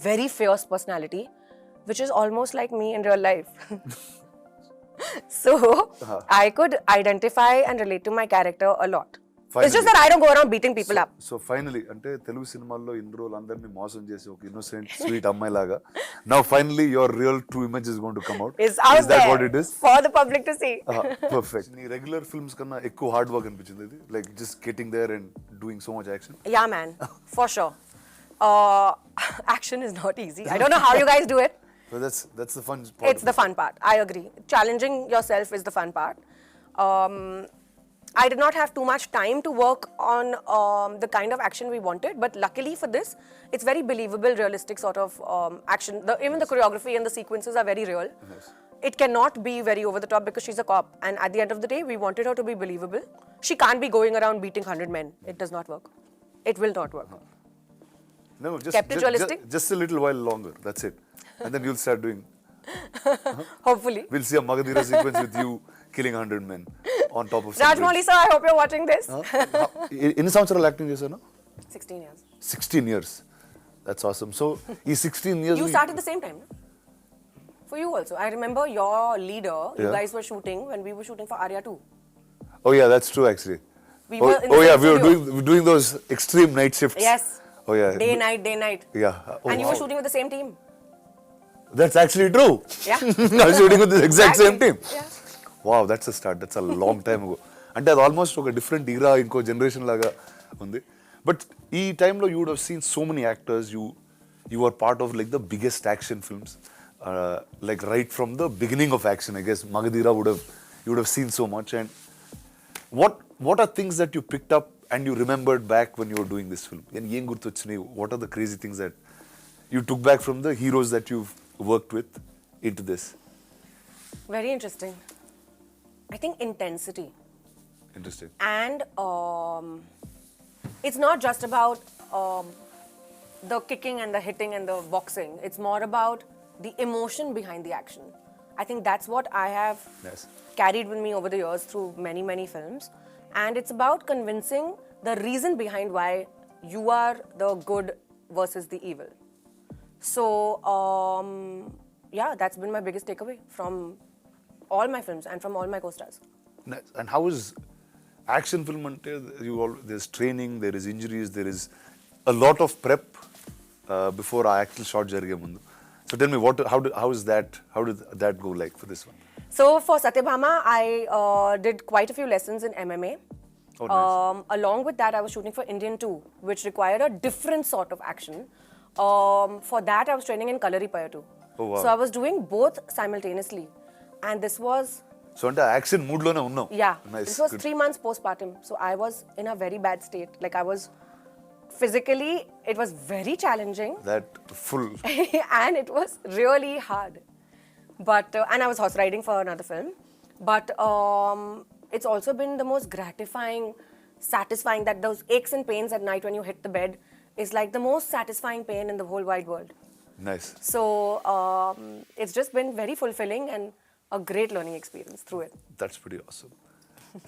very fierce personality, which is almost like me in real life. So I could identify and relate to my character a lot. It's just that I don't go around beating people up. So finally, అంటే తెలుగు సినిమాల్లో ఇన్ని రోజులు అందరినీ మోసం చేసి ఒక innocent, sweet అమ్మాయి లాగా now finally your real true image is going to come out. It's out Is that there what it is? for the public to see. Perfect. నీ రెగ్యులర్ ఫిల్మ్స్ కన్నా ఎక్కువ హార్డ్ వర్క్ అనిపించింది ఇది, like just getting there and doing so much action. Yeah, man, for sure. Action is not easy. I don't know how you guys do it. So that's the fun part. It's the fun part. I agree. Challenging yourself is the fun part. I did not have too much time to work on the kind of action we wanted, but luckily for this, it's very believable, realistic sort of action. Even the choreography and the sequences are very real. Nice. It cannot be very over the top because she's a cop, and at the end of the day, we wanted her to be believable. She can't be going around beating 100 men. It does not work. It will not work. No, Kept it realistic? Just a little while longer. That's it. And then you'll start doing. Hopefully. We'll see a Magadira sequence with you killing 100 men on top of some Rajmouli sir, I hope you're watching this. ఎన్ని సంవత్సరాలు acting చేశాను? 16 years. 16 years. That's awesome. So ఈ 16 years You started the same time, no? For you also. I remember your leader, you guys were shooting when we were shooting for Arya too. Oh yeah, that's true actually. We were in the yeah, same we were studio. doing those extreme night shifts. Yes. Oh yeah. Day, night. Yeah. Oh, And you wow. were shooting with the same team. That's actually true. Yeah. I was shooting with the exact same team. Yeah. Wow, that's a start. That's a long time ago. అంటే అది almost ఒక different ఈరా, ఇంకో generation లాగా ఉంది. But ఈ టైంలో you would have seen so many actors, you are part of like the biggest action films, like right from the beginning of action. I guess Magadira would have seen so much. And what are things that you picked up and you remembered back when you were doing this film? And ఏం గుర్తొచ్చినాయి? What are the crazy things that you took back from the heroes that you've worked with into this? Very interesting. I think intensity. Interesting. And it's not just about the kicking and the hitting and the boxing. It's more about the emotion behind the action. I think that's what I have Yes. carried with me over the years through many, many films. And it's about convincing the reason behind why you are the good versus the evil. So, yeah, that's been my biggest takeaway from all my films and from all my co-stars. Nice. And how is action film ante there's training, there is injuries, there is a lot of prep before our actual shot jarige mundu. So tell me, how did that go like for this one? So for Satyabhama, I did quite a few lessons in MMA. Oh, nice. Along with that, I was shooting for Indian 2, which required a different sort of action. For that, I was training in Kalaripaya too. Oh, wow. So I was doing both simultaneously. And this was, So ante action mood lone unnam. yeah, Nice. this was Good. 3 months postpartum. So I was in a very bad state. Like I was physically, it was very challenging. That full. And it was really hard. But and I was horse riding for another film. But it's also been the most gratifying, satisfying, that those aches and pains at night when you hit the bed is like the most satisfying pain in the whole wide world. Nice. So it's just been very fulfilling and a great learning experience through it. That's pretty awesome.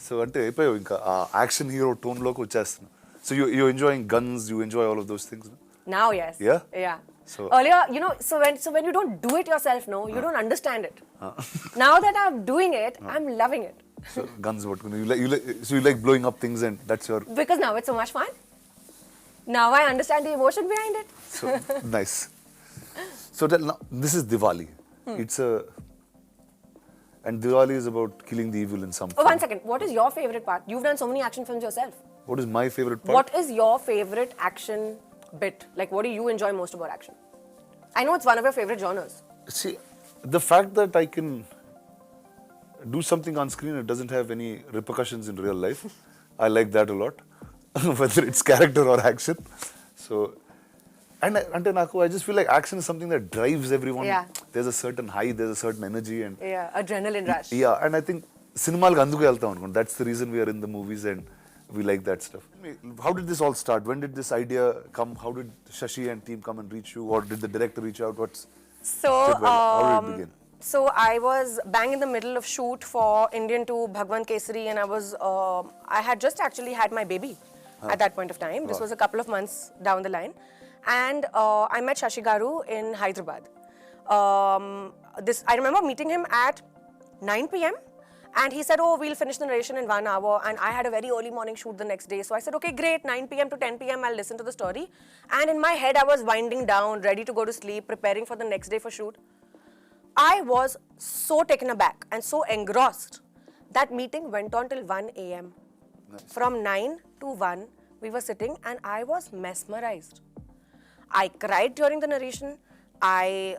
So ante అయిపోయావు ఇంకా ఆ action hero tone లోకి వచ్చేస్తున్నా. So you enjoying guns, you enjoy all of those things, no? Now, yes. Yeah? Yeah. So- Earlier, you know, so when you don't do it yourself, no, you don't understand it. Now that I'm doing it, I'm loving it. So guns పట్టుకుని you like blowing up things, and that's your Because now it's so much fun. Now I understand the emotion behind it. so nice. So now, this is Diwali. It's and Diwali is about killing the evil in some Oh, form. one second. What is your favorite part? You've done so many action films yourself. What is my favorite part? What is your favorite action bit? Like, what do you enjoy most about action? I know it's one of your favorite genres. See, the fact that I can do something on screen, it doesn't have any repercussions in real life. I like that a lot, whether it's character or action. So, and I just feel like action is something that drives everyone. Yeah. There's a certain high, there's a certain energy, and Yeah, adrenaline rush. yeah, and I think సినిమాలకు అందుకు వెళ్తాం అనుకోండి. That's the reason we are in the movies and we like that stuff. How did this all start? When did this idea come? How did Shashi and team come and reach you, or did the director reach out? So, how did it begin? So I was bang in the middle of shoot for Indian 2 Bhagwan Kesari, and I had just actually had my baby at that point of time. This was a couple of months down the line. and I met Shashi Garu in Hyderabad. I remember meeting him at 9 p.m. and he said, oh, we'll finish the narration in 1 hour, and I had a very early morning shoot the next day. So I said, okay, great, 9 p.m. to 10 p.m. I'll listen to the story. And in my head, I was winding down, ready to go to sleep, preparing for the next day for shoot. I was so taken aback and so engrossed. That meeting went on till 1 a.m. Nice. From 9 to 1, we were sitting and I was mesmerized. I cried during the narration. I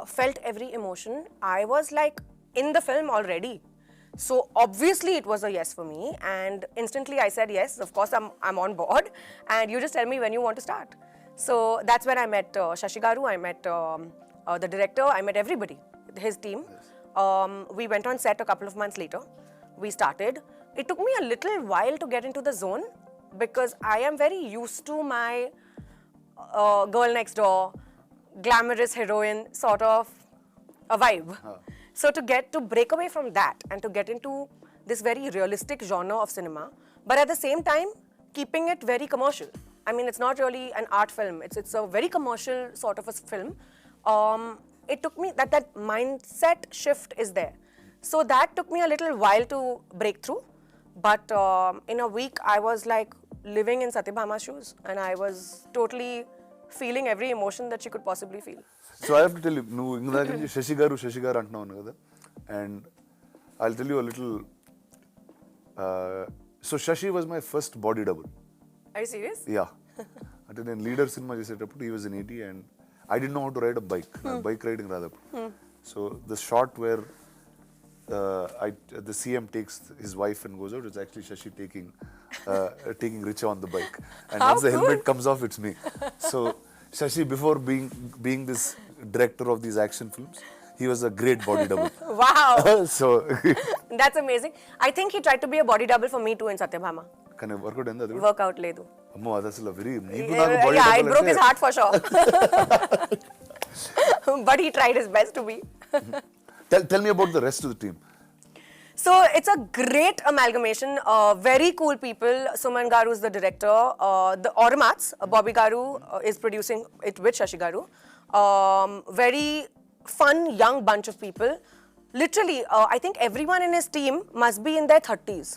felt every emotion. I was like in the film already. So obviously it was a yes for me, and instantly I said yes, of course I'm on board, and you just tell me when you want to start. So that's when I met Shashi Garu, I met the director, I met everybody, his team. We went on set a couple of months later. We started. It took me a little while to get into the zone because I am very used to my girl next door, glamorous heroine sort of a vibe. So to break away from that and to get into this very realistic genre of cinema, but at the same time keeping it very commercial. I mean, it's not really an art film. It's a very commercial sort of a film. It took me that mindset shift is there. So that took me a little while to break through. But in a week, I was like living in Satyabhama's shoes, and I was totally feeling every emotion that she could possibly feel. So I have to tell you, నువ్వు ఇందాక నుంచి శశి గారు అంటున్నావు కదా, and I'll tell you a little. So Shashi was my first body double. Are you serious? Yeah. అంటే నేను leader cinema చేసేటప్పుడు he was in 80 and I didn't know how to ride a bike. Bike riding రాదప్పుడు. So the shot where the CM takes his wife and goes out, it's actually Shashi taking Richa on the bike. And How once the cool. helmet comes off, it's me. So Shashi, before being this director of these action films, he was a great body double. Wow. So That's amazing. I think he tried to be a body double for me too in Satyabhama. కానీ work out అయింది అది కూడా? Workout ledu. అమ్మో అది అసలు very నీకు నాకు body Yeah, I double broke అంటే his heart for sure. But he tried his best to be. tell me about the rest of the team. So it's a great amalgamation. Very cool people. Suman Garu is the director. The Ormats, Bobby Garu is producing it with Shashi Garu. Very fun, young bunch of people. Literally, I think everyone in his team must be in their 30s.